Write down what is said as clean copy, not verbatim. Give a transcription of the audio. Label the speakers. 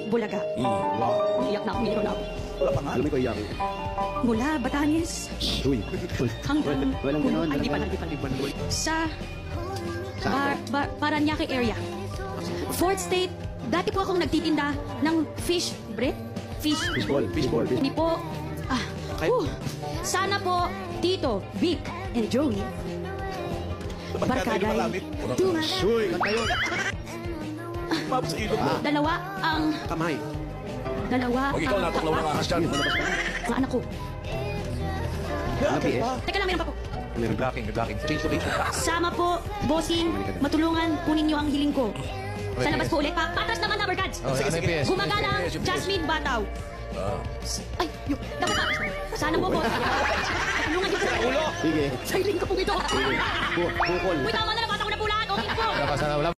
Speaker 1: Bulaga.
Speaker 2: Wow.
Speaker 1: Iyak na ako, umiyak na ako.
Speaker 2: Wala pa nga. Alam mo ko iyakin.
Speaker 1: Mula Batanes
Speaker 2: Uy.
Speaker 1: hanggang...
Speaker 2: Walang ganon.
Speaker 1: Ay, di pa. Sa Paranaque area. Fourth state, dati po akong nagtitinda ng fish bread.
Speaker 2: Fishball.
Speaker 1: Hindi po. Sana po, Tito, Vic, and Joey. Barkagay.
Speaker 2: Uy. Tayo. Pap sa ilog mo.
Speaker 1: Dalawa ang...
Speaker 2: Kamay.
Speaker 1: Dalawa
Speaker 3: Pag ikaw natuklaw ng ahas dyan.
Speaker 1: ang anak ko.
Speaker 2: Lapi eh.
Speaker 1: Teka lang, meron pa po.
Speaker 2: Meron ba?
Speaker 3: Blocking. Change location.
Speaker 1: Sama po, bossing, matulungan, kunin niyo ang hiling ko. Sa labas po ulit. Patras naman, Habergads.
Speaker 3: Sige.
Speaker 1: Gumagala ang Jasmine Bataw. Ay, dapat pa. Sana po, boss. Tulungan niyo sa ulo.
Speaker 2: Sige.
Speaker 1: Sa hiling ko po ito.
Speaker 2: Bukol.
Speaker 1: Uy, tama na, nabasa ko na po lahat. Okay na po.
Speaker 3: Wala pa sana. Wala